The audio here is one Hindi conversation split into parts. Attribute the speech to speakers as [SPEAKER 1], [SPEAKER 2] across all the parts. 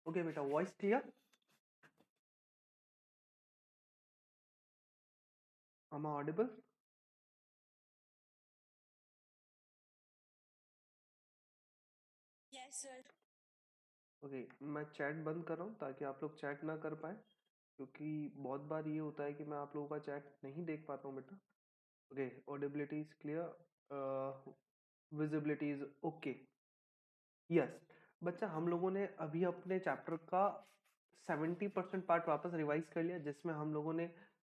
[SPEAKER 1] ओके बेटा, voice clear? Am I audible?
[SPEAKER 2] Yes, sir.
[SPEAKER 1] Okay, मैं चैट बंद कर रहा हूँ ताकि आप लोग चैट ना कर पाए, क्योंकि बहुत बार ये होता है कि मैं आप लोगों का चैट नहीं देख पाता हूँ बेटा। Okay, audibility is clear, visibility is okay. Yes बच्चा, हम लोगों ने अभी अपने चैप्टर का 70% पार्ट वापस रिवाइज कर लिया, जिसमें हम लोगों ने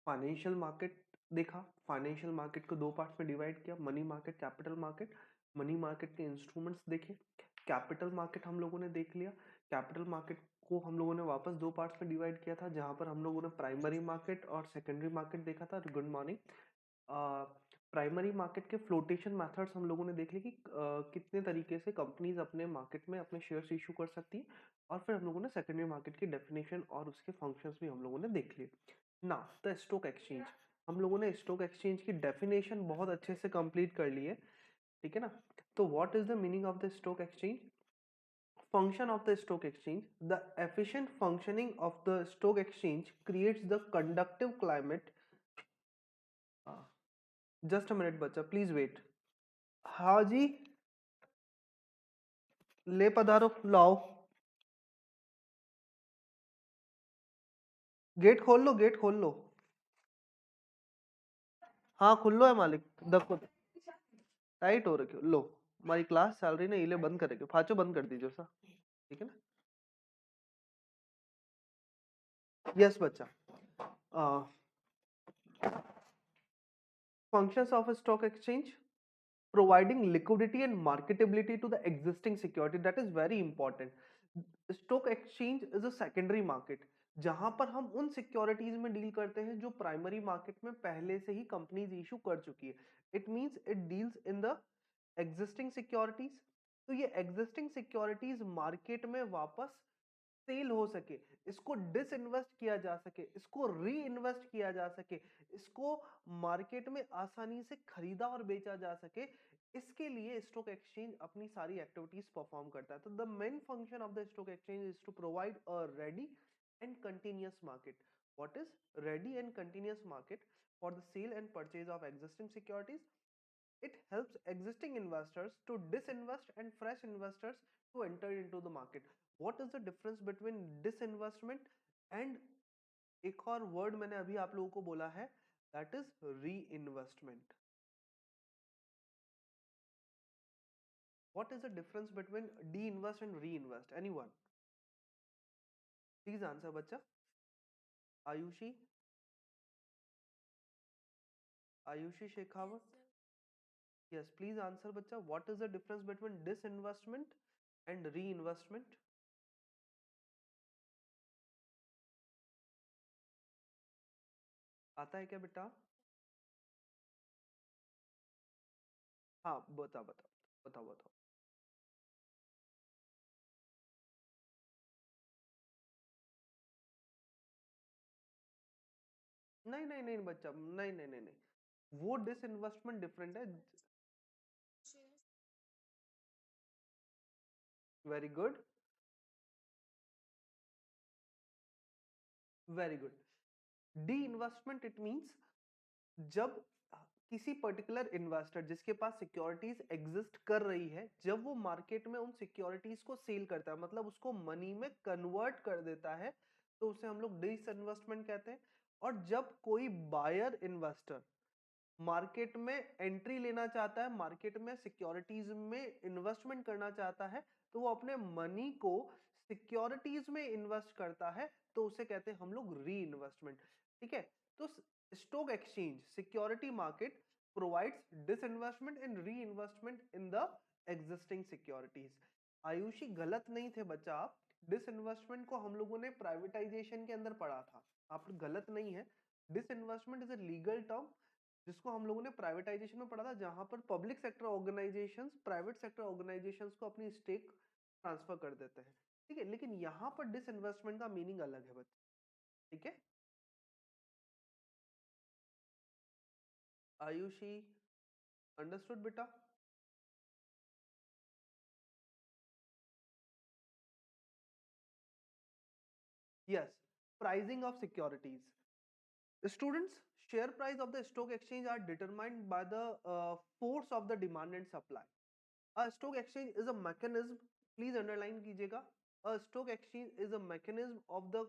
[SPEAKER 1] फाइनेंशियल मार्केट देखा। फाइनेंशियल मार्केट को दो पार्ट में डिवाइड किया, money market, capital market. Money market के इंस्ट्रूमेंट्स देखे। कैपिटल मार्केट हम लोगों ने देख लिया। कैपिटल मार्केट को हम लोगों ने वापस दो पार्ट्स में डिवाइड किया था, जहां पर हम लोगों ने प्राइमरी मार्केट और सेकेंडरी मार्केट देखा था। Good morning. प्राइमरी मार्केट के फ्लोटेशन मेथड्स हम लोगों ने देख लिए कि कितने तरीके से कंपनीज अपने मार्केट में अपने शेयर्स इशू कर सकती है। और फिर हम लोगों ने सेकेंडरी मार्केट की डेफिनेशन और उसके फंक्शंस भी हम लोगों ने देख लिए। ना द स्टॉक एक्सचेंज, हम लोगों ने स्टॉक एक्सचेंज की डेफिनेशन बहुत अच्छे से कंप्लीट कर ली है, ठीक है ना। तो what is the meaning of the stock exchange? Function of the stock exchange: the efficient functioning of the stock exchange creates the conducive climate. Just a minute बच्चा, प्लीज वेट। हाँ जी, ले पधारो, लाओ। गेट खोल लो, गेट खोल लो। हाँ खुल्लो है मालिक, देखो टाइट हो रखे लो। हमारी क्लास चल रही ना, इले बंद करेंगे, फाचो बंद कर दीजिए सा, ठीक है ना। यस बच्चा, functions of a stock exchange: providing liquidity and marketability to the existing security. That is very important. Stock exchange is a secondary market, जहां पर हम उन सिक्योरिटीज में डील करते हैं जो प्राइमरी मार्केट में पहले से ही कंपनीज इशू कर चुकी है। It means it deals in the existing securities. तो ये एग्जिस्टिंग सिक्योरिटीज मार्केट में वापस सेल हो सके, इसको डिसइन्वेस्ट किया जा सके, इसको री इन्वेस्ट किया जा सके, इसको मार्केट में आसानी से खरीदा और बेचा जा सके, इसके लिए स्टॉक एक्सचेंज अपनी सारी एक्टिविटीज परफॉर्म करता है। तो the main function of the stock exchange is to provide a ready and continuous market. What is ready and continuous market? For the sale and purchase of existing securities, it helps existing investors to disinvest and fresh investors to enter into the market. What is the difference between disinvestment and एक और वर्ड मैंने अभी आप लोगों को बोला है, that is reinvestment. What is the difference between de-invest and reinvest? Anyone? Please answer बच्चा। Ayushi, Ayushi Shekhawat. Yes, please answer बच्चा। What is the difference between disinvestment and reinvestment? आता है क्या बेटा? हाँ बताओ बताओ बताओ बताओ। नहीं नहीं नहीं बच्चा, नहीं नहीं नहीं नहीं, वो डिसइन्वेस्टमेंट डिफरेंट है। Very good, very good. D investment it means जब किसी पर्टिकुलर इन्वेस्टर जिसके पास सिक्योरिटीज एग्जिस्ट कर रही है, जब वो मार्केट में उन सिक्योरिटीज को सेल करता है, मतलब उसको मनी में कन्वर्ट कर देता है, तो उसे हम लोग डिसइन्वेस्टमेंट कहते हैं। और जब कोई बायर इन्वेस्टर मार्केट में एंट्री लेना चाहता है, मार्केट में सिक्योरिटीज में इन्वेस्टमेंट करना चाहता है, तो वो अपने मनी को सिक्योरिटीज में इन्वेस्ट करता है, तो उसे कहते हैं हम लोग री इन्वेस्टमेंट, ठीक है। तो stock exchange security market provides disinvestment and reinvestment in the existing securities. Ayushi गलत नहीं थे बच्चा आप, डिसइन्वेस्टमेंट को हम लोगों ने प्राइवेटाइजेशन के अंदर पढ़ा था, आप गलत नहीं है। Disinvestment is a legal term जिसको हम लोगों ने प्राइवेटाइजेशन में पढ़ा था, जहां पर public sector organisations private sector organisations को अपनी स्टेक ट्रांसफर कर देते हैं, ठीक है। लेकिन यहां पर डिसइन्वेस्टमेंट का मीनिंग अलग है बच्चे, ठीक है। आयुषी, अंडरस्टूड बेटा? Yes, pricing of securities. Students, share price of the stock exchange are determined by the force of the demand and supply. A stock exchange is a mechanism, please underline कीजिएगा. A stock exchange is a mechanism of the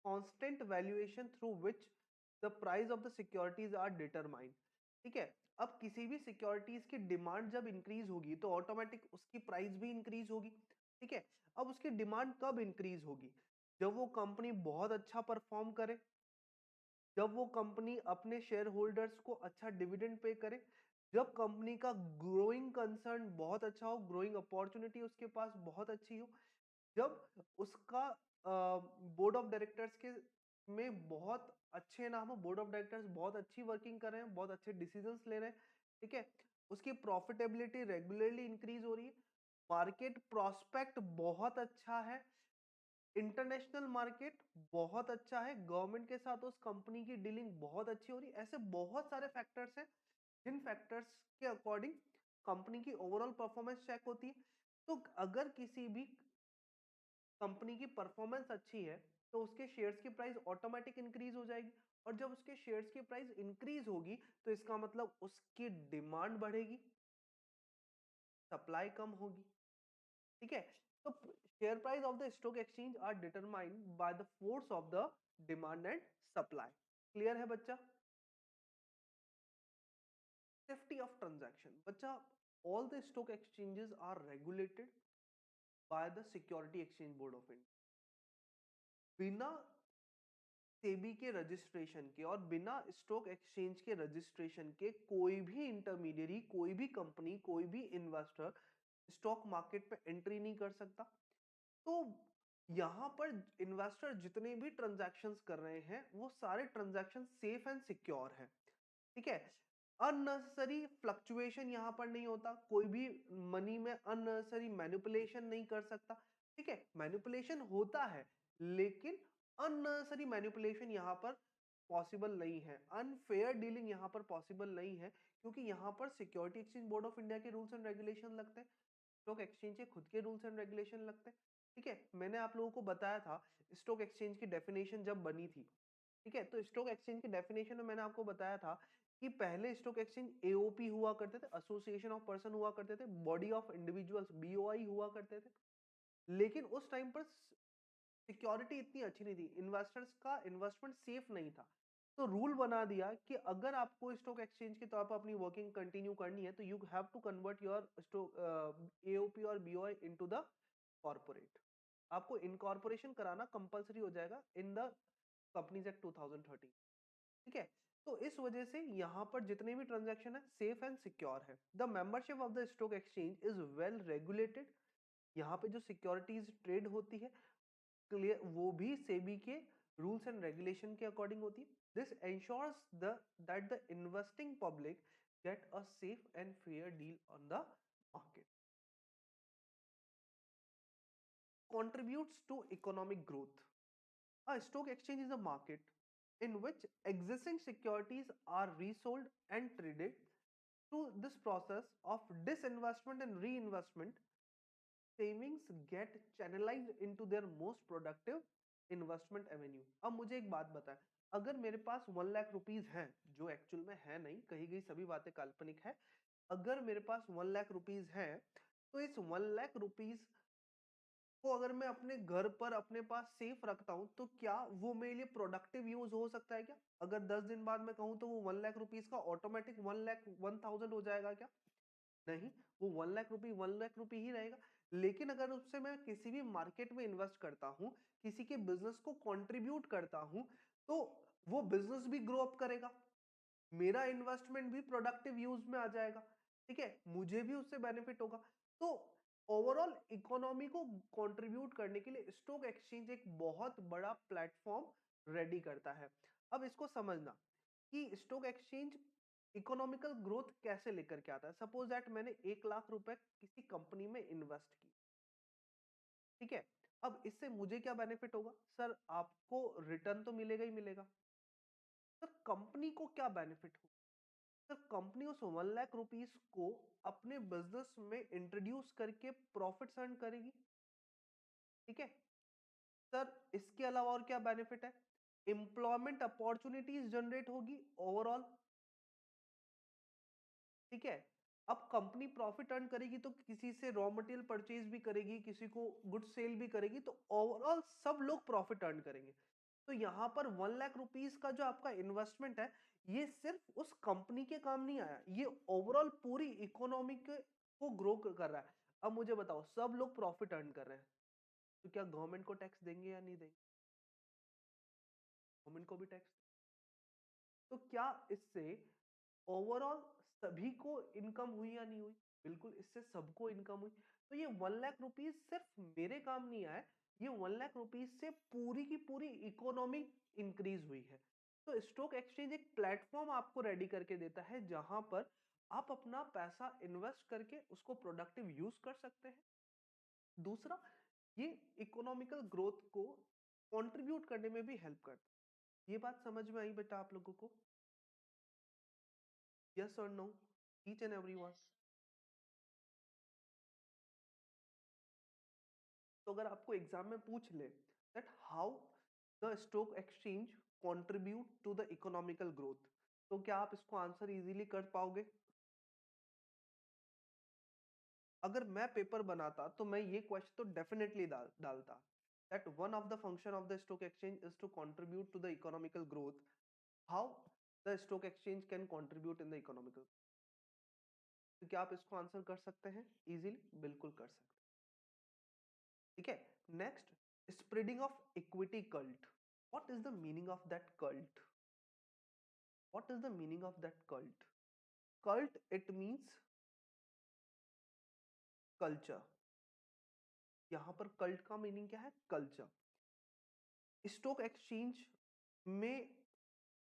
[SPEAKER 1] constant valuation through which the price of the securities are determined. ठीक है. अब किसी भी सिक्योरिटीज की डिमांड जब इंक्रीज होगी तो ऑटोमेटिक उसकी प्राइस भी इंक्रीज होगी. ठीक है. अब उसकी डिमांड कब इंक्रीज होगी? जब वो कंपनी बहुत अच्छा परफॉर्म करे, जब वो कंपनी अपने शेयर होल्डर्स को अच्छा डिविडेंड पे करे, जब कंपनी का ग्रोइंग कंसर्न बहुत अच्छा हो, ग्रोइंग अपॉर्चुनिटी उसके पास बहुत अच्छी हो, जब उसका बोर्ड ऑफ डायरेक्टर्स के में बहुत अच्छे नाम हो, बोर्ड ऑफ डायरेक्टर्स बहुत अच्छी वर्किंग कर रहे हैं, बहुत अच्छे डिसीजंस ले रहे हैं. ठीक है. उसकी प्रॉफिटेबिलिटी रेगुलरली इंक्रीज हो रही है, मार्केट प्रोस्पेक्ट बहुत अच्छा है, इंटरनेशनल मार्केट बहुत अच्छा है, गवर्नमेंट के साथ उस कंपनी की डीलिंग बहुत अच्छी हो रही है. ऐसे बहुत सारे फैक्टर्स हैं जिन फैक्टर्स के अकॉर्डिंग कंपनी की ओवरऑल परफॉर्मेंस चेक होती है. तो अगर किसी भी कंपनी की परफॉर्मेंस अच्छी है तो उसके शेयर्स की प्राइस ऑटोमेटिक इंक्रीज हो जाएगी, और जब उसके शेयर्स की प्राइस इंक्रीज होगी तो इसका मतलब उसकी डिमांड बढ़ेगी, सप्लाई कम होगी. ठीक है. तो share price of the stock exchange are determined by the force of the demand and supply. Clear है बच्चा? Safety of transaction. बच्चा, all the stock exchanges are regulated by the security exchange board of India. बिना सेबी के रजिस्ट्रेशन के और बिना स्टॉक एक्सचेंज के रजिस्ट्रेशन के कोई भी इंटरमीडियरी, कोई भी कंपनी, कोई भी इन्वेस्टर स्टॉक मार्केट पे एंट्री नहीं कर सकता. तो यहां पर इन्वेस्टर जितने भी ट्रांजैक्शंस कर रहे हैं वो सारे ट्रांजैक्शन सेफ एंड सिक्योर हैं. ठीक है. अननेसेसरी फ्लक्चुएशन यहां पर नहीं होता, कोई भी मनी में अननेसेसरी मैनिपुलेशन नहीं कर सकता. ठीक है. मैनिपुलेशन होता है लेकिन अननेसेसरी मैनिपुलेशन यहां पर पॉसिबल नहीं है, अनफेयर डीलिंग यहां पर पॉसिबल नहीं है, क्योंकि यहां पर security exchange board of India के रूल्स एंड रेगुलेशन लगते हैं, स्टॉक एक्सचेंज के खुद के रूल्स एंड रेगुलेशन लगते हैं. ठीक है. मैंने आप लोगों को बताया था स्टॉक एक्सचेंज की डेफिनेशन जब बनी थी. ठीक है. तो स्टॉक एक्सचेंज की डेफिनेशन में मैंने आपको बताया था कि पहले स्टॉक एक्सचेंज एओपी हुआ करते थे, एसोसिएशन ऑफ पर्सन हुआ करते थे, बॉडी ऑफ इंडिविजुअल्स बीओआई हुआ करते थे. लेकिन उस टाइम पर सिक्योरिटी इतनी अच्छी नहीं थी, इन्वेस्टर्स का इन्वेस्टमेंट सेफ नहीं था. तो रूल बना दिया कि अगर आपको स्टॉक एक्सचेंज के तौर पर अपनी वर्किंग कंटिन्यू करनी है तो you have to convert your stock AOP और बीओआई इनटू द कॉर्पोरेट. आपको इनकॉर्पोरेशन कराना कंपलसरी हो जाएगा इन द कंपनीज एक्ट 2013. ठीक है. तो इस वजह से यहां पर जितने भी ट्रांजैक्शन है सेफ एंड सिक्योर है. The membership of the stock exchange is well regulated. यहाँ पे जो सिक्योरिटीज ट्रेड होती है क्लियर वो भी सेबी के रूल्स एंड रेगुलेशन के अकॉर्डिंग होती है. This ensures the that the investing public get a safe and fair deal on the market. Contributes to economic growth. A stock exchange is a market in which existing securities are resold and traded. Through this process of disinvestment and reinvestment, savings get channelized into their most productive investment Avenue. अब मुझे एक बात बताएं, अगर मेरे पास 1 लाख रुपीज हैं, जो एक्चुअल में है नहीं, कही गई सभी बातें काल्पनिक है, अगर मेरे पास 1 लाख रुपीज हैं तो इस 1 लाख रुपीज को अगर मैं अपने घर पर अपने पास सेफ रखता हूं तो क्या वो मेरे लिए प्रोडक्टिव यूज हो सकता है क्या? अगर 10 दिन बाद मैं कहूं तो वो 1 लाख रुपीज का ऑटोमेटिक 1 लाख 1,000 हो जाएगा क्या? नहीं. वो 1 लाख रुपी 1 लाख रुपी ही रहेगा. लेकिन अगर उससे मैं किसी भी मार्केट में इन्वेस्ट करता हूं, किसी के बिजनेस को कंट्रीब्यूट करता हूं, तो वो बिजनेस भी ग्रो अप करेगा, मेरा इन्वेस्टमेंट भी प्रोडक्टिव यूज में आ जाएगा. ठीक है. मुझे भी उससे बेनिफिट होगा. तो ओवरऑल इकोनॉमी को कंट्रीब्यूट करने के लिए स्टॉक एक्सचेंज एक बहुत बड़ा प्लेटफॉर्म रेडी करता है. अब इसको समझना कि स्टॉक एक्सचेंज इकोनॉमिकल ग्रोथ कैसे लेकर के आता है. सपोज दैट मैंने 1 लाख रुपए किसी कंपनी में इन्वेस्ट की. ठीक है. अब इससे मुझे क्या बेनिफिट होगा? सर आपको रिटर्न तो मिलेगा ही मिलेगा. सर कंपनी को क्या बेनिफिट होगा? सर कंपनी उस 1 लाख रुपीज को अपने बिजनेस में इंट्रोड्यूस करके प्रॉफिट अर्न करेगी. ठीक है. सर इसके अलावा और क्या बेनिफिट है? एम्प्लॉयमेंट अपॉर्चुनिटीज जनरेट होगी ओवरऑल, ठीक है। अब कंपनी प्रॉफिट अर्न करेगी तो किसी से रॉ मटेरियल परचेज भी करेगी, किसी को गुड सेल भी करेगी, तो ओवरऑल सब लोग प्रॉफिट अर्न करेंगे। तो यहां पर 1 लाख रुपीज का जो आपका इन्वेस्टमेंट है, ये सिर्फ उस कंपनी के काम नहीं आया, ये ओवरऑल पूरी इकोनॉमी को ग्रो कर रहा है। अब मुझे बताओ, सब लोग प्रॉफिट अर्न कर रहे हैं, तो क्या गवर्नमेंट को टैक्स देंगे या नहीं देंगे? गवर्नमेंट को भी टैक्स। तो क्या इससे ओवरऑल सभी को इनकम हुई या नहीं हुई? बिल्कुल, इससे सबको इनकम हुई। तो ये 1 लाख रुपीज सिर्फ मेरे काम नहीं आए, ये 1 लाख रुपीज से पूरी की पूरी इकोनॉमी इंक्रीज हुई है। तो स्टॉक एक्सचेंज एक प्लेटफॉर्म आपको रेडी करके देता है, जहां पर आप अपना पैसा इन्वेस्ट करके उसको प्रोडक्टिव यूज कर सकते हैं। दूसरा, ये इकोनॉमिकल ग्रोथ को कंट्रीब्यूट करने में भी हेल्प करता है। ये बात समझ में आई बेटा आप लोगों को? यस और no, each and every one. तो अगर आपको एग्जाम में पूछ ले that how the stock exchange contribute to the economical growth, तो क्या आप इसको आंसर इजीली कर पाओगे? अगर मैं पेपर बनाता तो मैं ये क्वेश्चन तो डेफिनेटली डालता that one of the function of the stock exchange is to contribute to the economical growth. How the stock exchange can contribute in the economical. तो क्या आप इसको आंसर कर सकते हैं इजीली? बिल्कुल कर सकते हैं, ठीक है। Next, spreading of equity cult. What is the meaning of that cult? What is the meaning of that cult? Cult, it means culture. यहां पर कल्ट का मीनिंग क्या है? कल्चर। स्टॉक एक्सचेंज में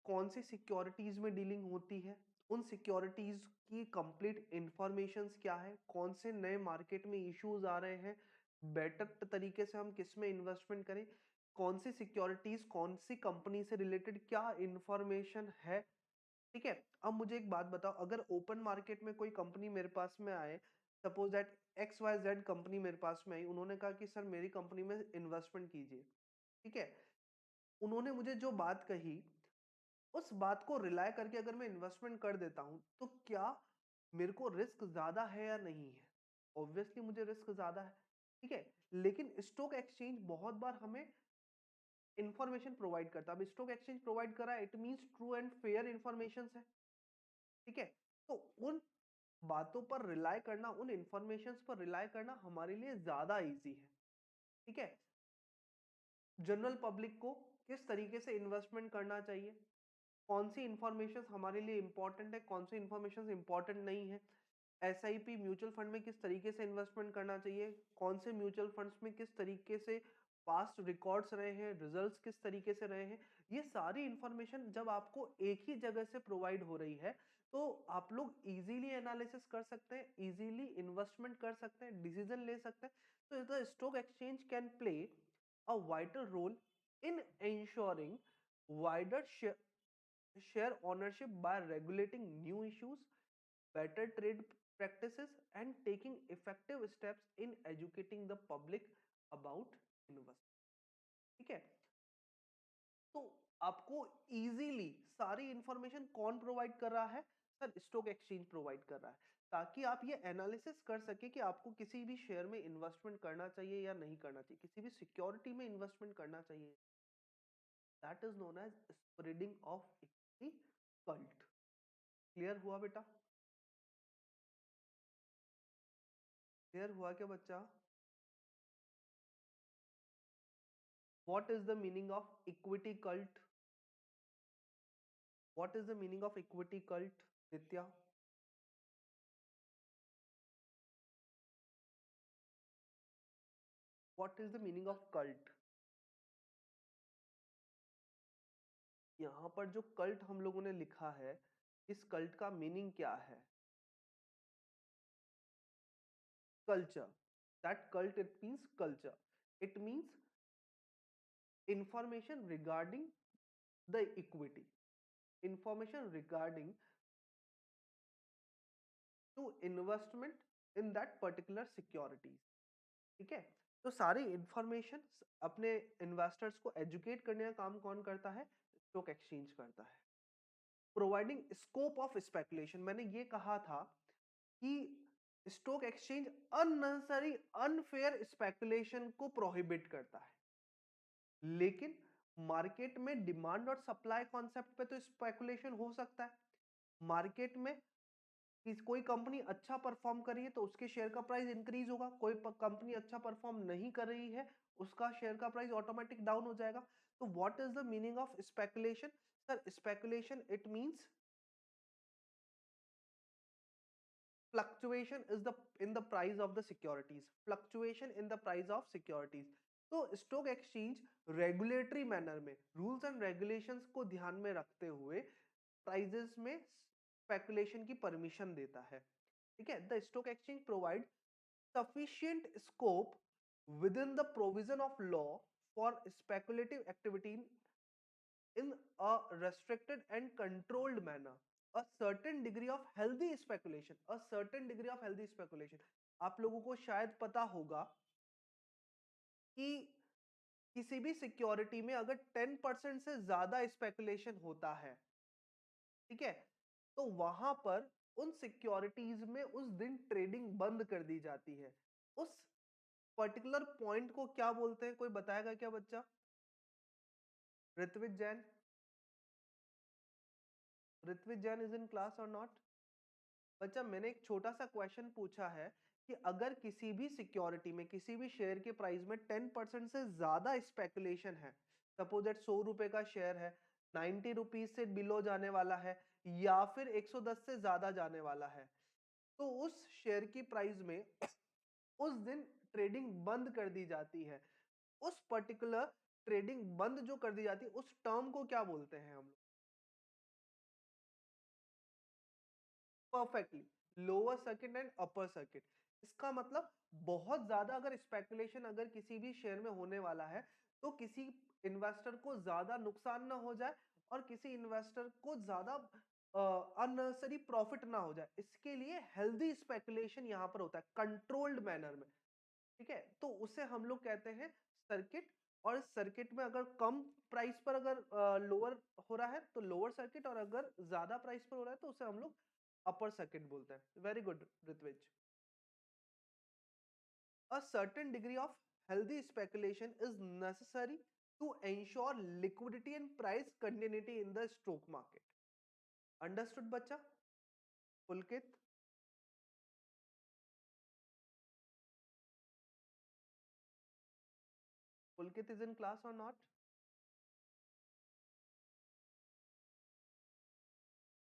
[SPEAKER 1] कौन सी सिक्योरिटीज में डीलिंग होती है, उन सिक्योरिटीज की कंप्लीट इंफॉर्मेशन क्या है, कौन से नए मार्केट में इश्यूज आ रहे हैं, बेटर तरीके से हम किस में इन्वेस्टमेंट करें, कौन सी सिक्योरिटीज कौन सी कंपनी से रिलेटेड क्या इंफॉर्मेशन है, ठीक है। अब मुझे एक बात बताओ, अगर ओपन मार्केट में कोई कंपनी मेरे पास में आए, सपोज दैट XYZ कंपनी मेरे पास में आई, उन्होंने कहा कि सर मेरी कंपनी में इन्वेस्टमेंट कीजिए, ठीक है। उन्होंने मुझे जो बात कही, उस बात को रिलाय करके अगर मैं इन्वेस्टमेंट कर देता हूं, तो क्या मेरे को रिस्क ज्यादा है या नहीं है? ऑब्वियसली मुझे रिस्क ज्यादा है, ठीक है। लेकिन स्टॉक एक्सचेंज बहुत बार हमें इंफॉर्मेशन प्रोवाइड करता है। अब स्टॉक एक्सचेंज प्रोवाइड कर रहा है, it means true and fair information है, ठीक है। तो उन बातों पर रिलाय करना, उन इंफॉर्मेशंस पर रिलाय करना हमारे लिए ज्यादा इजी है, ठीक है। जनरल पब्लिक को किस तरीके से इन्वेस्टमेंट करना चाहिए, कौन सी इंफॉर्मेशन हमारे लिए इंपॉर्टेंट है, कौन सी इंफॉर्मेशन इंपॉर्टेंट नहीं है, एसआईपी म्यूचुअल फंड में किस तरीके से इन्वेस्टमेंट करना चाहिए, कौन से म्यूचुअल फंड्स में किस तरीके से पास्ट रिकॉर्ड्स रहे हैं, रिजल्ट्स किस तरीके से रहे हैं, ये सारी इंफॉर्मेशन जब आपको एक ही जगह से प्रोवाइड हो रही है, तो आप लोग इजीली एनालिसिस कर सकते हैं, इजीली इन्वेस्टमेंट कर सकते हैं, डिसीजन ले सकते हैं। तो the stock exchange can play a vital role in ensuring wider share ownership by regulating new issues, better trade practices, and taking effective steps in educating the public about investment, ठीक है। तो आपको इजीली सारी इंफॉर्मेशन कौन प्रोवाइड कर रहा है? सर स्टॉक एक्सचेंज प्रोवाइड कर रहा है, ताकि आप ये एनालिसिस कर सके कि आपको किसी भी शेयर में इन्वेस्टमेंट करना चाहिए या नहीं करना चाहिए, किसी भी सिक्योरिटी में इन्वेस्टमेंट करना चाहिए। That is known as spreading of equity cult. Clear हुआ बेटा? क्लियर हुआ क्या बच्चा? What is the meaning of equity cult? What is the meaning of equity cult, Nitya? What is the meaning of cult? यहाँ पर जो कल्ट हम लोगों ने लिखा है, इस कल्ट का मीनिंग क्या है? Culture. That cult it means culture, it means information regarding the equity, information regarding to investment in that particular securities, ठीक है। तो सारी इंफॉर्मेशन अपने इन्वेस्टर्स को एजुकेट करने का काम कौन करता है? स्टॉक एक्सचेंज करता है। प्रोवाइडिंग स्कोप ऑफ स्पेकुलेशन, मैंने ये कहा था कि stock exchange unnecessary unfair speculation को प्रोहिबिट करता है। लेकिन मार्केट में डिमांड और सप्लाई कॉन्सेप्ट पे तो स्पेकुलेशन हो सकता है। मार्केट में कोई कंपनी अच्छा परफॉर्म कर रही है तो उसके शेयर का प्राइस इंक्रीज होगा, कोई कंपनी अच्छा परफॉर्म नहीं कर रही है उसका शेयर का प्राइस ऑटोमेटिक डाउन हो जाएगा। तो what is the meaning of speculation? Sir, speculation it means fluctuation is the in the price of the securities, fluctuation in the price of securities। तो स्टॉक एक्सचेंज रेगुलेटरी मैनर में रूल्स एंड रेगुलेशंस को ध्यान में रखते हुए प्राइजेस में स्पेकुलेशन की परमिशन देता है। ठीक है, the stock exchange provide sufficient scope within the provision of law for speculative activity in a restricted and controlled manner, a certain degree of healthy speculation, a certain degree of healthy speculation। आप लोगों को शायद पता होगा कि किसी भी सिक्योरिटी में अगर 10% से ज्यादा स्पेकुलेशन होता है, ठीक है, तो वहां पर उन सिक्योरिटीज में उस दिन ट्रेडिंग बंद कर दी जाती है। उस पर्टिकुलर पॉइंट को क्या बोलते हैं, कोई बताएगा क्या बच्चा? Ritvij Jain, Ritvij Jain is in class और नॉट? बच्चा, मैंने एक छोटा सा क्वेश्चन पूछा है कि अगर किसी भी सिक्योरिटी में किसी भी शेयर के प्राइस में 10% से ज्यादा स्पेकुलेशन है, सपोज दैट 100 रुपए का शेयर है, 90 रुपीज से बिलो जाने वाला है या फिर 110 से ज्यादा जाने वाला है, तो उस शेयर की प्राइस में उस दिन ट्रेडिंग बंद कर दी जाती है। उस पर्टिकुलर ट्रेडिंग बंद जो कर दी जाती है उस टर्म को क्या बोलते हैं हम लोग? Perfectly, lower circuit and upper circuit. इसका मतलब बहुत ज्यादा अगर स्पेकुलेशन अगर किसी भी शेयर में होने वाला है तो किसी इन्वेस्टर को ज्यादा नुकसान ना हो जाए और किसी इन्वेस्टर को ज्यादा अननेसेसरी प्रॉफिट ना हो जाए, इसके लिए हेल्दी स्पेकुलेशन यहां पर होता है कंट्रोल्ड मैनर में। ठीक है, तो उसे हम लोग कहते हैं सर्किट। और सर्किट में अगर कम प्राइस पर अगर लोअर हो रहा है तो लोअर सर्किट, और अगर ज्यादा प्राइस पर हो रहा है तो उसे हम लोग अपर सर्किट बोलते हैं। Very good Ritvij. A certain degree of healthy speculation is necessary to ensure liquidity and price continuity in the stock market। Understood बच्चा? पुलकित, पुलकित is in class or not?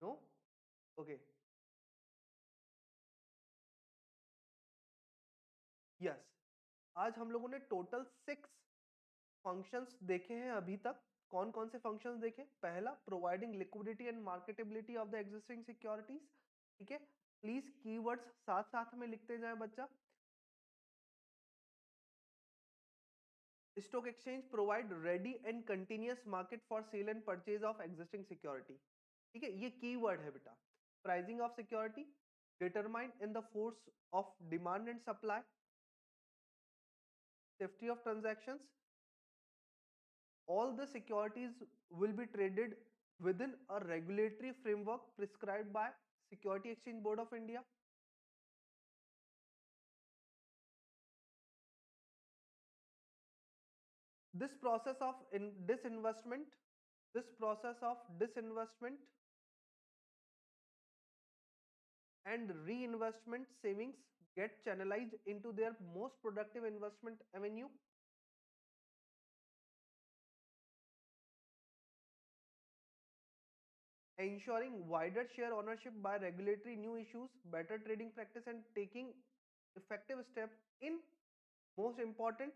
[SPEAKER 1] No? Okay. Yes, आज हम लोगों ने टोटल 6 फंक्शंस देखे हैं अभी तक। कौन कौन से फंक्शंस देखे? पहला, providing liquidity and marketability of the existing securities. ठीक है, प्लीज कीवर्ड्स साथ साथ में लिखते जाए बच्चा। Stock exchange provide ready and continuous market for sale and purchase of existing security. ठीक है, ये कीवर्ड है बेटा। Pricing of security determine in the force of demand and supply. Safety of transactions, all the securities will be traded within a regulatory framework prescribed by Security Exchange Board of India। This process of disinvestment, this process of disinvestment and reinvestment savings get channelized into their most productive investment avenue। Ensuring wider share ownership by regulatory new issues, better trading practice, and taking effective step in, most important,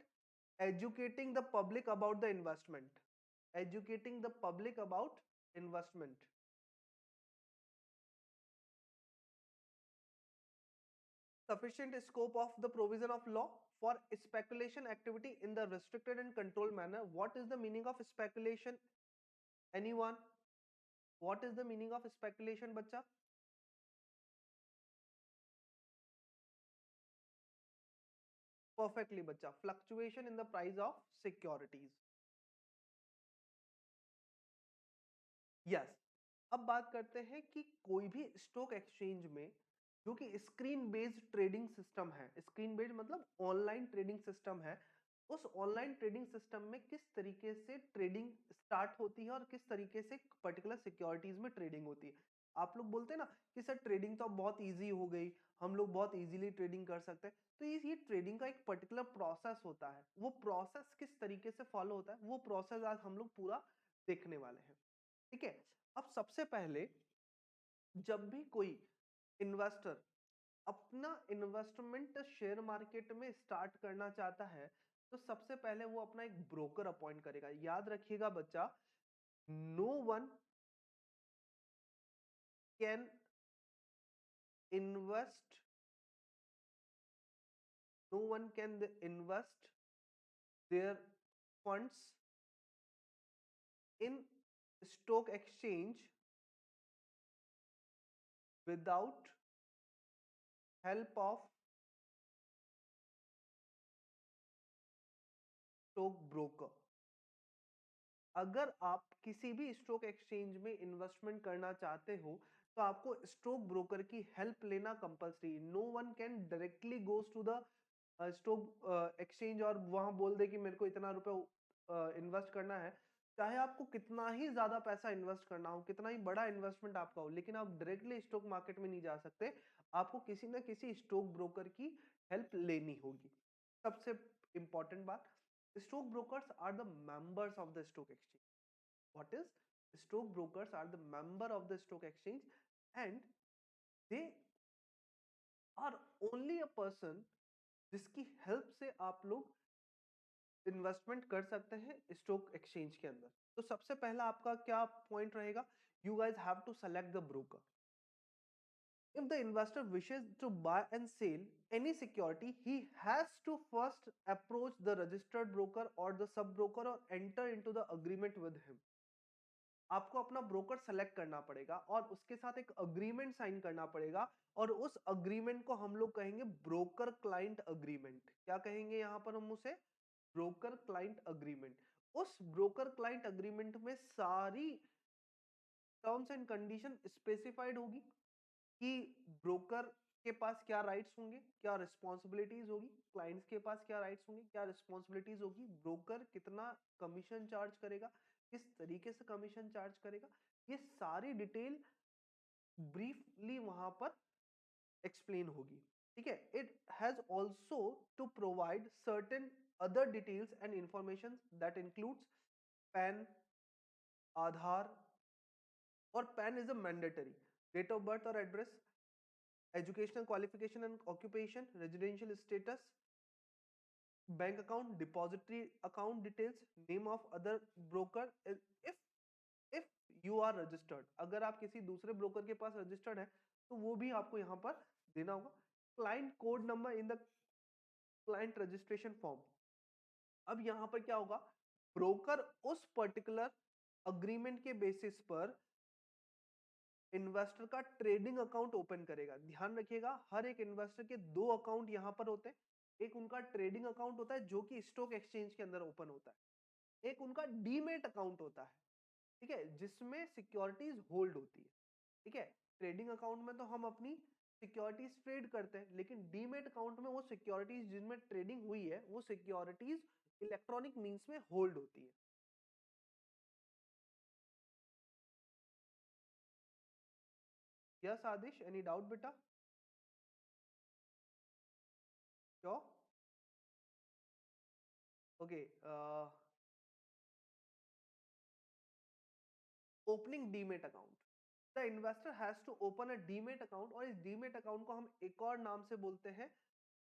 [SPEAKER 1] educating the public about the investment, educating the public about investment। Sufficient scope of the provision of law for speculation activity in the restricted and controlled manner। What is the meaning of speculation? Anyone? What is the meaning of speculation, बच्चा? परफेक्टली बच्चा, fluctuation in the price of securities. Yes, अब बात करते हैं कि कोई भी स्टॉक एक्सचेंज में जो कि स्क्रीन बेस्ड ट्रेडिंग सिस्टम है, स्क्रीन बेस्ड मतलब ऑनलाइन ट्रेडिंग सिस्टम है, उस ऑनलाइन ट्रेडिंग सिस्टम में किस तरीके से ट्रेडिंग स्टार्ट होती है और किस तरीके से पर्टिकुलर सिक्योरिटीज में ट्रेडिंग होती है। आप लोग बोलते हैं ना कि सर ट्रेडिंग तो अब बहुत इजी हो गई, हम लोग बहुत इजीली ट्रेडिंग कर सकते हैं, तो ये ट्रेडिंग का एक पर्टिकुलर प्रोसेस होता है, वो प्रोसेस किस तरीके से फॉलो होता है वो प्रोसेस आज हम लोग पूरा देखने वाले हैं। ठीक है, अब सबसे पहले जब भी कोई इन्वेस्टर अपना इन्वेस्टमेंट शेयर मार्केट में स्टार्ट करना चाहता है, तो सबसे पहले वो अपना एक ब्रोकर अपॉइंट करेगा। याद रखिएगा बच्चा, no one can invest, no one can invest their funds in stock exchange without help of stock broker. अगर आप किसी भी स्टॉक एक्सचेंज में इन्वेस्टमेंट करना चाहते हो तो आपको स्टॉक ब्रोकर की हेल्प लेना compulsory. No one can directly goes to the stock exchange और वहां बोल दे कि मेरे को इतना रुपए इन्वेस्ट करना है। चाहे आपको कितना ही ज्यादा पैसा इन्वेस्ट करना हो, कितना ही बड़ा इन्वेस्टमेंट आपका हो, लेकिन आप डायरेक्टली स्टॉक मार्केट में नहीं जा सकते, आपको किसी ना किसी स्टॉक ब्रोकर की हेल्प लेनी होगी। सबसे इंपॉर्टेंट बात, stock brokers are the members of the stock exchange. What is? Stock brokers are the member of the stock exchange and they are only a person जिसकी हेल्प से आप लोग इन्वेस्टमेंट कर सकते हैं स्टॉक एक्सचेंज के अंदर। तो सबसे पहला आपका क्या पॉइंट रहेगा, you guys have to select the broker. If the investor wishes to buy and sell any security, he has to first approach the registered broker or the sub broker or enter into the agreement with him. आपको अपना ब्रोकर सेलेक्ट करना पड़ेगा और उसके साथ एक अग्रीमेंट साइन करना पड़ेगा और उस अग्रीमेंट को हम लोग कहेंगे ब्रोकर क्लाइंट अग्रीमेंट। क्या कहेंगे यहां पर हम उसे? Broker client agreement. उस ब्रोकर क्लाइंट अग्रीमेंट में सारी टर्म्स एंड कंडीशन स्पेसिफाइड होगी कि ब्रोकर के पास क्या राइट्स होंगे, क्या रिस्पॉन्सिबिलिटीज होगी, क्लाइंट्स के पास क्या राइट्स होंगे, क्या रिस्पॉन्सिबिलिटीज होगी, ब्रोकर कितना कमीशन चार्ज करेगा, किस तरीके से कमीशन चार्ज करेगा, ये सारी डिटेल ब्रीफली वहां पर एक्सप्लेन होगी। ठीक है, it has also to provide certain other details and information that includes PAN, Aadhaar, और PAN is a mandatory, date of birth और address, educational qualification and occupation, residential status, bank account, depository account details, name of other broker if you are registered। अगर आप किसी दूसरे ब्रोकर के पास रजिस्टर्ड है तो वो भी आपको यहां पर देना होगा। Client code number in the client registration form. अब यहां पर क्या होगा, ब्रोकर उस पर्टिकुलर अग्रीमेंट के बेसिस पर इन्वेस्टर का ट्रेडिंग अकाउंट ओपन करेगा। ध्यान रखिएगा, हर एक इन्वेस्टर के दो अकाउंट यहां पर होते हैं। एक उनका ट्रेडिंग अकाउंट होता है जो कि स्टॉक एक्सचेंज के अंदर ओपन होता है, एक उनका डीमेट अकाउंट होता है, ठीक है, जिसमें सिक्योरिटीज होल्ड होती है। ठीक है, ट्रेडिंग अकाउंट में तो हम अपनी सिक्योरिटीज ट्रेड करते हैं, लेकिन डीमेट अकाउंट में वो सिक्योरिटीज जिनमें ट्रेडिंग हुई है वो सिक्योरिटीज इलेक्ट्रॉनिक मीन्स में होल्ड होती है। यस आदिश, एनी डाउट बेटा? क्यों? Okay, opening demat account, the investor has to open a demat account, और इस डीमेट अकाउंट को हम एक और नाम से बोलते हैं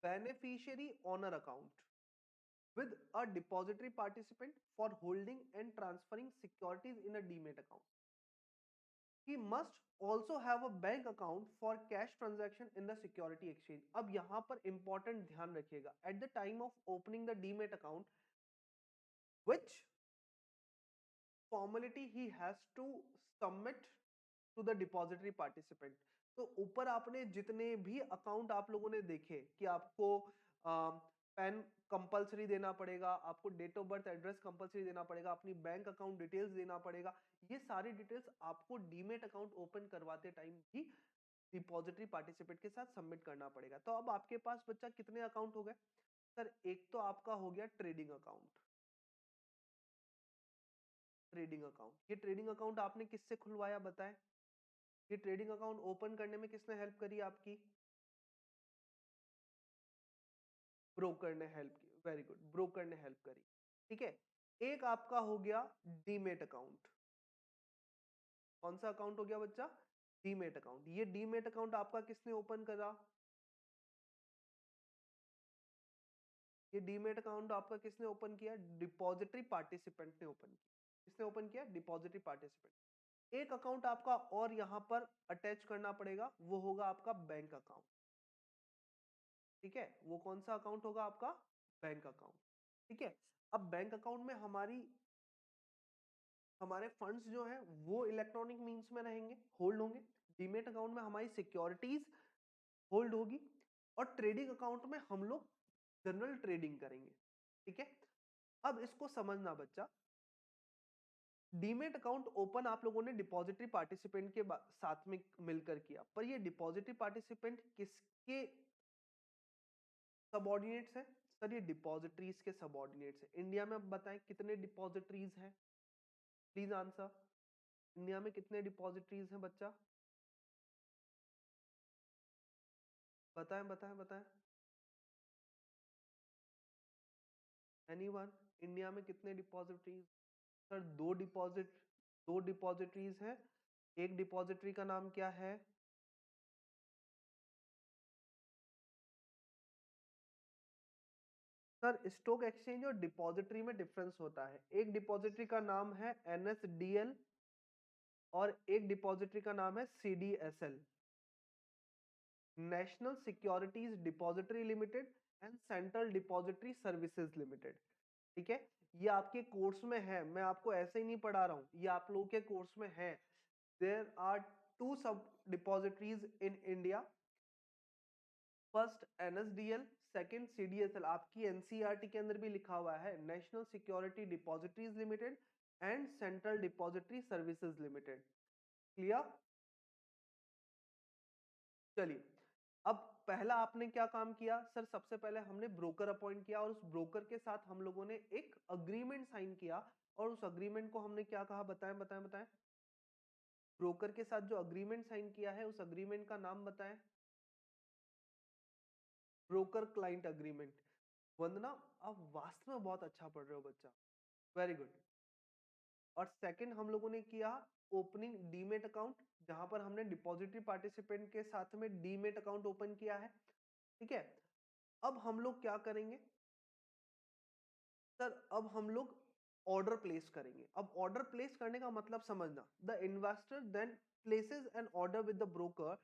[SPEAKER 1] beneficiary owner account with a depository participant for holding and transferring securities in a demat account. He must also have a bank account for cash transaction in the security exchange. अब यहां पर important ध्यान रखिएगा, at the time of opening the demat account, which formality he has to submit to the depository participant। तो ऊपर आपने जितने भी अकाउंट आप लोगों ने देखे कि आपको पैन कंपलसरी देना पड़ेगा, आपको date of birth address compulsory देना पड़ेगा, अपनी बैंक अकाउंट डिटेल्स देना पड़ेगा। ये सारी डिटेल्स आपको डीमेट अकाउंट ओपन करवाते टाइम भी डिपॉजिटरी पार्टिसिपेंट के साथ सबमिट करना पड़ेगा। तो अब आपके पास बच्चा कितने अकाउंट हो गए सर? एक तो आपका हो गया ट्रेडिंग अकाउंट। ट्रेडिंग अकाउंट, ये ट्रेडिंग अकाउंट आपने किससे खुलवाया बताएं? ये ट्रेडिंग अकाउंट ओपन करने में किसने हेल्प करी आपकी? ब्रोकर ने हेल्प की। वेरी गुड, ब्रोकर ने हेल्प करी। ठीक है, एक आपका हो गया डीमेट अकाउंट। कौन सा अकाउंट हो गया बच्चा? Demat account. ये डीमेट अकाउंट आपका किसने ओपन करा? ये डीमेट अकाउंट आपका किसने ओपन किया? डिपॉजिटरी पार्टिसिपेंट ने ओपन किया। किसने ओपन किया? Depository participant. एक अकाउंट आपका और यहां पर अटैच करना पड़ेगा, वो होगा आपका बैंक अकाउंट। ठीक है, वो कौन सा अकाउंट होगा आपका? Bank account. ठीक है, अब बैंक अकाउंट में हमारे फंड्स जो हैं वो इलेक्ट्रॉनिक मींस में रहेंगे, होल्ड होंगे। डीमेट अकाउंट में हमारी सिक्योरिटीज होल्ड होगी, और ट्रेडिंग अकाउंट में हम लोग जनरल ट्रेडिंग करेंगे। ठीक है, अब इसको समझना बच्चा, डीमेट अकाउंट ओपन आप लोगों ने डिपॉजिटरी पार्टिसिपेंट के साथ में मिलकर किया, पर ये डिपॉजिटरी पार्टिसिपेंट किसके सबऑर्डिनेट्स है? सर ये डिपॉजिटरीज के सबऑर्डिनेट्स है। इंडिया में अब बताएं कितने डिपॉजिटरीज हैं? Please answer. इंडिया में कितने डिपॉजिटरीज हैं बच्चा? बताएं बताएं बताएं। एनीवन? इंडिया में कितने डिपॉजिटरीज? सर दो डिपॉजिटरीज हैं। एक डिपॉजिटरी का नाम क्या है? सर स्टॉक एक्सचेंज और डिपॉजिटरी में डिफरेंस होता है। एक डिपॉजिटरी का नाम है एनएसडीएल और एक डिपॉजिटरी का नाम है CDSL, national securities depository limited and central depository services limited. ठीक है, ये आपके कोर्स में है, मैं आपको ऐसे ही नहीं पढ़ा रहा हूं, ये आप लोगों के कोर्स में है। देयर आर टू सब depositories in India, first NSDL, second CDSL. आपकी एनसीईआरटी के अंदर भी लिखा हुआ है national security depositories limited and central depository services limited. Clear? चलिए, अब पहला आपने क्या काम किया सर? सबसे पहले हमने ब्रोकर अपॉइंट किया और उस ब्रोकर के साथ हम लोगों ने एक अग्रीमेंट साइन किया, और उस अग्रीमेंट को हमने क्या कहा? बताएं बताएं बताएं। ब्रोकर के साथ जो अग्रीमेंट साइन किया है उस अग्रीमेंट का नाम बताएं। Broker client agreement. वंदना, आप वास्तव में बहुत अच्छा पढ़ रहे हो बच्चा, वेरी गुड। और सेकंड हम लोगों ने किया ओपनिंग डीमेट अकाउंट, जहां पर हमने डिपॉजिटरी पार्टिसिपेंट के साथ में डीमेट अकाउंट ओपन किया है। ठीक है, अब हम लोग क्या करेंगे सर? अब हम लोग ऑर्डर प्लेस करेंगे। अब ऑर्डर प्लेस करने का मतलब समझना, the investor then places an order with the broker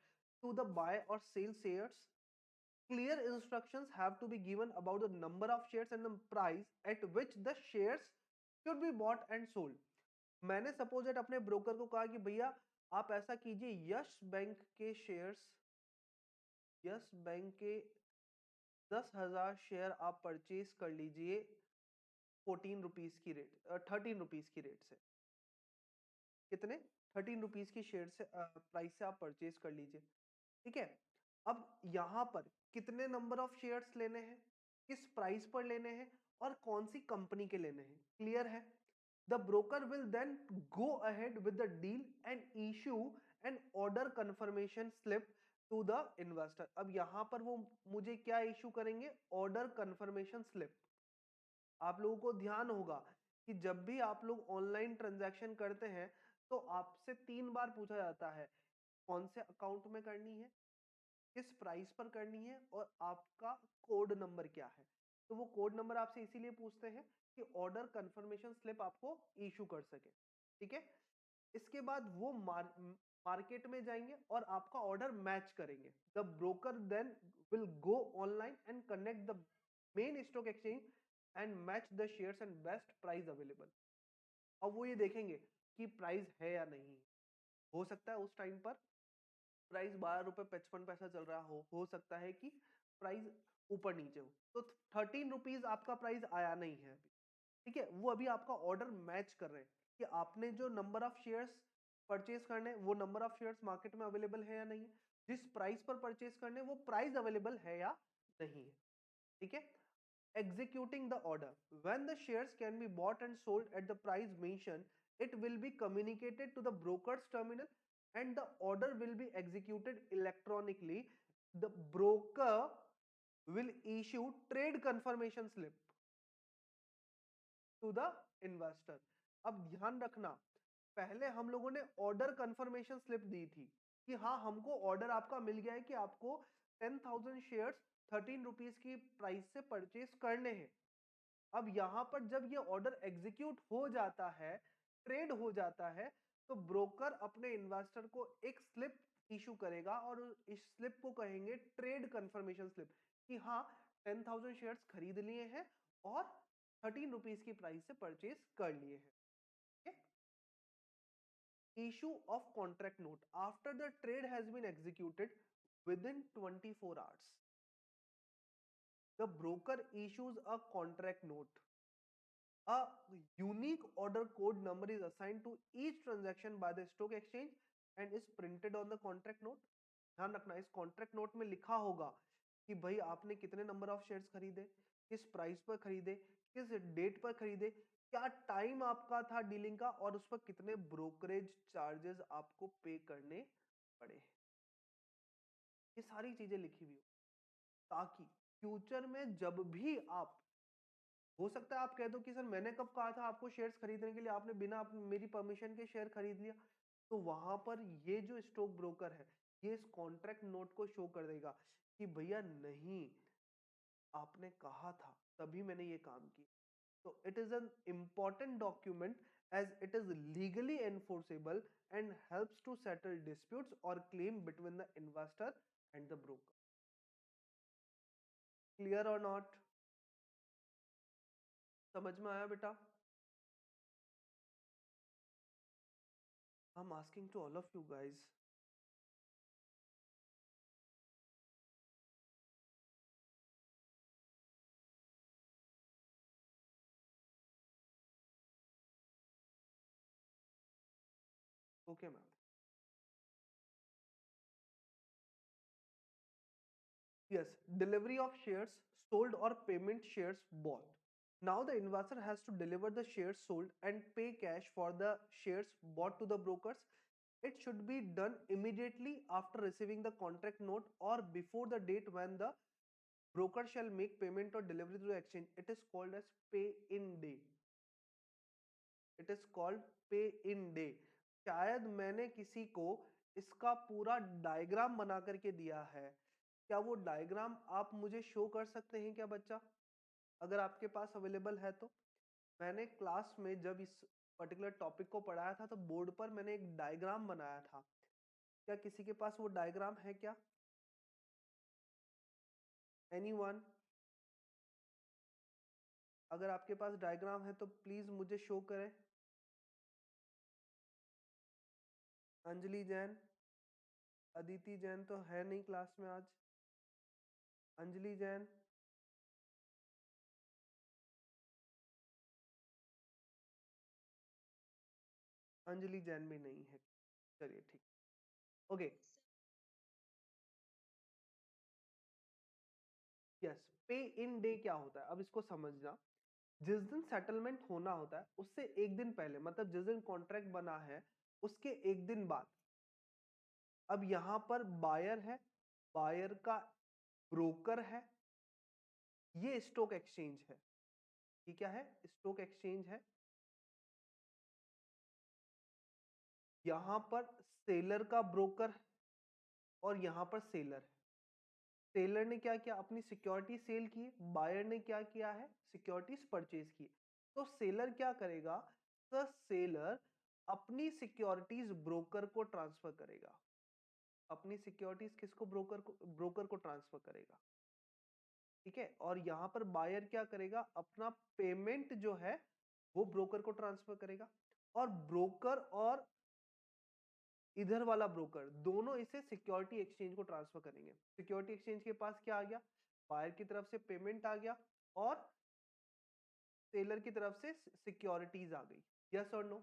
[SPEAKER 1] to the buy और sell shares. Clear instructions have to be given about the number of shares and the price at which the shares should be bought and sold. मैंने सपोज एट अपने ब्रोकर को कहा कि भैया आप ऐसा कीजिए, यस बैंक के 10,000 शेयर आप परचेज कर लीजिए 14 रुपीज की रेट 13 रुपीज की रेट से। कितने? 13 रुपीज की शेयर से प्राइस से आप परचेज कर लीजिए। ठीक है, अब यहां पर कितने नंबर ऑफ शेयर्स लेने हैं, किस प्राइस पर लेने हैं, और कौन सी कंपनी के लेने हैं, क्लियर है? The broker will then go ahead with the deal and issue an order confirmation slip to the investor. अब यहां पर वो मुझे क्या इश्यू करेंगे? Order confirmation slip. आप लोगों को ध्यान होगा कि जब भी आप लोग ऑनलाइन ट्रांजैक्शन करते हैं तो आपसे 3 बार पूछा जाता है कौन से अकाउंट में करनी है, किस प्राइस पर करनी है, और आपका कोड नंबर क्या है। तो वो कोड नंबर आपसे इसीलिए पूछते हैं कि ऑर्डर कंफर्मेशन स्लिप आपको इशू कर सके। ठीक है, इसके बाद वो मार्केट में जाएंगे और आपका ऑर्डर मैच करेंगे। The broker then will go online and connect the main stock exchange and match the shares and best price available. अब वो ये देखेंगे कि प्राइस है या नहीं। हो सकता है उस टाइम पर प्राइस 12 रुपए 55 पैसा चल रहा हो सकता है कि प्राइस ऊपर नीचे हो, तो 13 रुपीज आपका प्राइस आया नहीं है अभी, ठीक है। वो अभी आपका ऑर्डर मैच कर रहे हैं कि आपने जो नंबर ऑफ शेयर्स परचेज करने, वो नंबर ऑफ शेयर्स मार्केट में अवेलेबल है या नहीं है, जिस प्राइस पर परचेज करने वो प्राइस अवेलेबल है या नहीं है, ठीक है। Executing the order. When the shares can be bought and sold at the price mentioned, it will be communicated to the broker's terminal and the order will be executed electronically. The broker will issue trade confirmation slip to the investor. अब ध्यान रखना, पहले हम लोगों ने ऑर्डर कंफर्मेशन स्लिप दी थी कि हाँ हमको ऑर्डर आपका मिल गया है कि आपको 10,000 शेयर्स 13 रुपीज की प्राइस से परचेज करने हैं। अब यहां पर जब ये ऑर्डर एग्जीक्यूट हो जाता है, ट्रेड हो जाता है, तो ब्रोकर अपने इन्वेस्टर को एक स्लिप इशू करेगा और इस स्लिप को कहेंगे ट्रेड कंफर्मेशन स्लिप कि हाँ 10,000 शेयर्स खरीद लिए हैं और 13 रुपीज की प्राइस से परचेज कर लिए हैं। Issue of contract note after the trade has been executed within 24 hours. The broker issues a contract note. A unique order code number is assigned to each transaction by the stock exchange and is printed on the contract note. ध्यान रखना, इस कॉन्ट्रैक्ट नोट में लिखा होगा कि भाई आपने कितने नंबर ऑफ शेयर्स खरीदे, किस प्राइस पर खरीदे, किस डेट पर खरीदे, क्या टाइम आपका था डीलिंग का और उस पर कितने ब्रोकरेज चार्जेस आपको पे करने पड़े। ये सारी चीजें लिखी हुई हो ताकि फ्यूचर में जब भी आप, हो सकता है आप कह दो कि सर मैंने कब कहा था आपको शेयर्स खरीदने के लिए, आपने बिना मेरी परमिशन के शेयर खरीद लिया, तो वहां पर ये जो स्टॉक ब्रोकर है ये इस कॉन्ट्रैक्ट नोट को शो कर देगा कि भैया नहीं, आपने कहा था तभी मैंने ये काम किया। तो it is an important document as it is legally enforceable and helps to settle disputes or claim between the investor and the broker. Clear or not? समझ में आया बेटा? I'm asking to all of you guys. Okay, ma'am. Yes, delivery of shares sold or payment shares bought. Now the investor has to deliver the shares sold and pay cash for the shares bought to the brokers. It should be done immediately after receiving the contract note or before the date when the broker shall make payment or delivery to the exchange. It is called as pay in day. It is called pay in day. शायद मैंने किसी को इसका पूरा डायग्राम बना करके दिया है, क्या वो डायग्राम आप मुझे शो कर सकते हैं क्या बच्चा, अगर आपके पास अवेलेबल है तो। मैंने क्लास में जब इस पर्टिकुलर टॉपिक को पढ़ाया था तो बोर्ड पर मैंने एक डायग्राम बनाया था, क्या किसी के पास वो डायग्राम है क्या? एनीवन? अगर आपके पास डायग्राम है तो प्लीज मुझे शो करें। अंजलि जैन, अदिति जैन तो है नहीं क्लास में आज। अंजलि जैन, अंजलि जैन भी नहीं है, चलिए ठीक। ओके, यस, पे इन डे क्या होता है अब इसको समझना। जिस दिन सेटलमेंट होना होता है उससे एक दिन पहले, मतलब जिस दिन कॉन्ट्रैक्ट बना है उसके एक दिन बाद, अब यहां पर बायर है, बायर का ब्रोकर है, ये स्टॉक एक्सचेंज है, ये क्या है? स्टॉक एक्सचेंज है। यहां पर सेलर का ब्रोकर है और यहां पर सेलर है। सेलर ने क्या किया? अपनी सिक्योरिटी सेल की, बायर ने क्या किया है? सिक्योरिटीज परचेज की। तो सेलर क्या करेगा? तो सेलर अपनी सिक्योरिटीज ब्रोकर को ट्रांसफर करेगा, अपनी सिक्योरिटीज किसको? ब्रोकर को ट्रांसफर करेगा, ठीक है। और यहां पर बायर क्या करेगा? अपना पेमेंट जो है वो ब्रोकर को ट्रांसफर करेगा, और ब्रोकर और इधर वाला ब्रोकर दोनों इसे सिक्योरिटी एक्सचेंज को ट्रांसफर करेंगे। सिक्योरिटी एक्सचेंज के पास क्या आ गया? बायर की तरफ से पेमेंट आ गया और सेलर की तरफ से सिक्योरिटीज आ गई। यस और नो?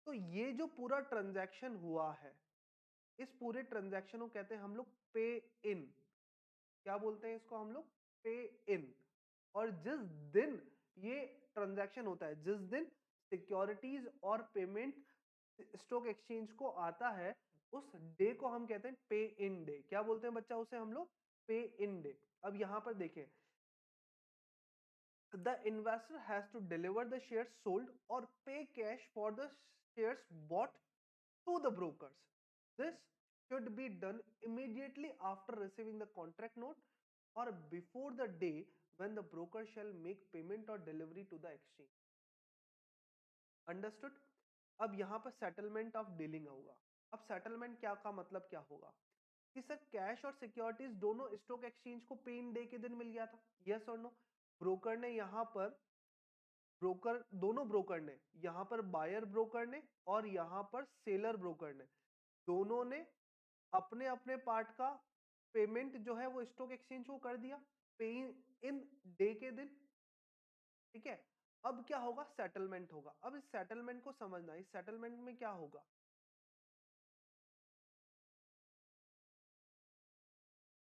[SPEAKER 1] तो ये जो पूरा ट्रांजैक्शन हुआ है, इस पूरे ट्रांजैक्शन को कहते हैं हम लोग पे इन। क्या बोलते हैं इसको हम लोग? पे इन। और जिस दिन ये ट्रांजैक्शन होता है, जिस दिन सिक्योरिटीज और पेमेंट स्टॉक एक्सचेंज को आता है, उस डे को हम कहते हैं पे इन डे। क्या बोलते हैं बच्चा उसे हम लोग? पे इन डे। अब यहां पर देखें, the investor has to deliver the shares sold or pay cash for the shares bought to the brokers. This should be done immediately after receiving the contract note or before the day when the broker shall make payment or delivery to the exchange. Understood? अब यहां पर सेटलमेंट ऑफ डीलिंग होगा। अब सेटलमेंट क्या का मतलब क्या होगा कि सर कैश और सिक्योरिटीज दोनों स्टॉक एक्सचेंज को पे इन डे के दिन मिल गया था। यस और नो? ब्रोकर ने यहां पर दोनों ब्रोकर ने, यहां पर बायर ब्रोकर ने और यहां पर सेलर ब्रोकर ने, दोनों ने अपने अपने पार्ट का पेमेंट जो है वो स्टॉक एक्सचेंज को कर दिया पे इन डे के दिन। ठीक है, अब क्या होगा? सेटलमेंट होगा। अब इस सेटलमेंट को समझना, इस सेटलमेंट में क्या होगा?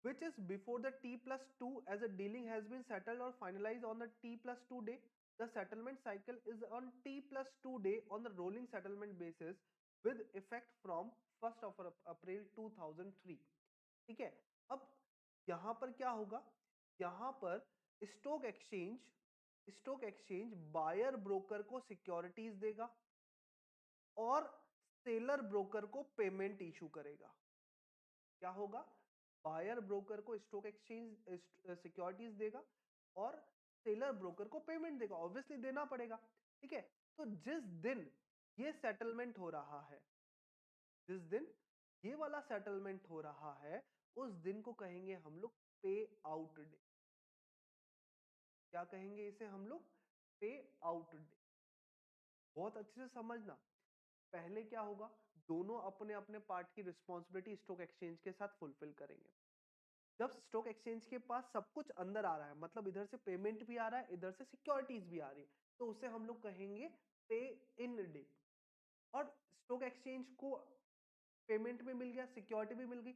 [SPEAKER 1] Which is before the T+2 as a dealing has been settled or finalized on the T+2 day. The settlement cycle is on T+2 day on the rolling settlement basis with effect from 1st of April 2003. ठीक है, अब यहां पर क्या होगा? यहां पर स्टॉक एक्सचेंज बायर ब्रोकर को सिक्योरिटीज देगा और सेलर ब्रोकर को पेमेंट इशू करेगा। क्या होगा? बायर ब्रोकर को स्टॉक एक्सचेंज सिक्योरिटीज देगा और सेलर ब्रोकर को पेमेंट देगा। ऑब्वियसली देना पड़ेगा। ठीक है, तो जिस दिन ये सेटलमेंट हो रहा है, जिस दिन ये वाला सेटलमेंट हो रहा है, उस दिन को कहेंगे हम लोग पे आउट डे। क्या कहेंगे इसे हम लोग? पे आउट डे। बहुत अच्छे से समझना। पहले क्या होगा? दोनों अपने अपने पार्ट की रिस्पॉन्सिबिलिटी स्टॉक एक्सचेंज के साथ फुलफिल करेंगे। जब स्टॉक एक्सचेंज के पास सब कुछ अंदर आ रहा है, मतलब इधर से पेमेंट भी आ रहा है, इधर से सिक्योरिटीज भी आ रही है, तो उसे हम लोग कहेंगे पे इन डे। और स्टॉक एक्सचेंज को पेमेंट भी मिल गया, सिक्योरिटी भी मिल गई।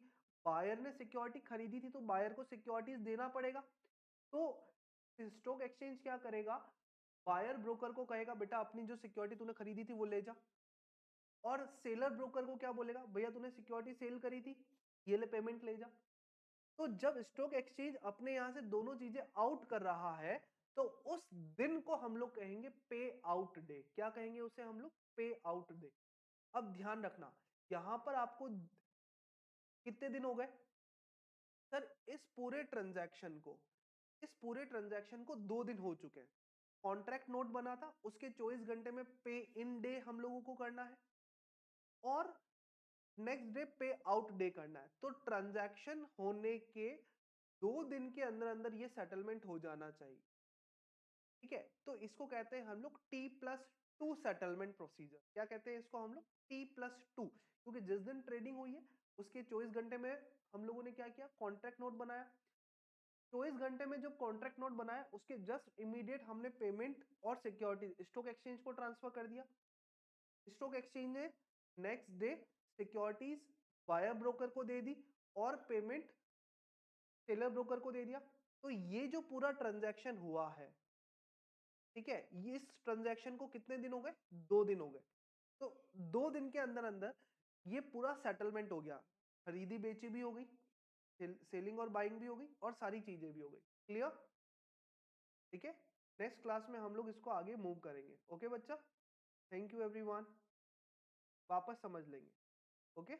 [SPEAKER 1] बायर ने सिक्योरिटी खरीदी थी तो बायर को सिक्योरिटीज देना पड़ेगा। तो स्टॉक एक्सचेंज क्या करेगा? बायर ब्रोकर को कहेगा बेटा अपनी जो सिक्योरिटी तूने खरीदी थी वो ले जा। और सेलर ब्रोकर को क्या बोलेगा? भैया तूने सिक्योरिटी सेल करी थी, ये ले पेमेंट ले जा। तो जब स्टॉक एक्सचेंज अपने यहां से दोनों चीजें आउट कर रहा है, तो उस दिन को हम लोग कहेंगे पे आउट डे। क्या कहेंगे उसे हम लोग? पे आउट डे। अब ध्यान रखना, यहां पर आपको कितने दिन हो गए सर? इस पूरे ट्रांजैक्शन को 2 दिन हो चुके हैं। कॉन्ट्रैक्ट नोट बना था, उसके 24 घंटे में पे इन डे हम लोगों को करना है और नेक्स्ट डे पे आउट डे करना है। तो ट्रांजैक्शन होने के 2 दिन के अंदर अंदर ये सेटलमेंट हो जाना चाहिए। ठीक है, तो इसको कहते हैं हम लोग T+2 सेटलमेंट प्रोसीजर। क्या कहते हैं इसको हम लोग? T+2। क्योंकि जिस दिन ट्रेडिंग हुई है उसके 24 घंटे में हम लोगों ने क्या किया? कॉन्ट्रैक्ट नोट बनाया। 24 घंटे में जो कॉन्ट्रैक्ट नोट बनाया उसके जस्ट इमीडिएट हमने पेमेंट और सिक्योरिटी स्टॉक एक्सचेंज को ट्रांसफर कर दिया। स्टॉक एक्सचेंज ने next day securities buyer broker को दे दी और पेमेंट सेलर ब्रोकर को दे दिया। तो ये जो पूरा ट्रांजैक्शन हुआ है, ठीक है, ये इस ट्रांजैक्शन को कितने दिन हो गए? 2 दिन हो गए। तो 2 दिन के अंदर अंदर ये पूरा सेटलमेंट हो गया। खरीदी बेची भी हो गई, सेलिंग और बाइंग भी हो गई और सारी चीजें भी हो गई। क्लियर? ठीक है, नेक्स्ट क्लास में हम लोग इसको आगे मूव करेंगे। ओके बच्चा, थैंक यू एवरीवन, वापस समझ लेंगे। ओके।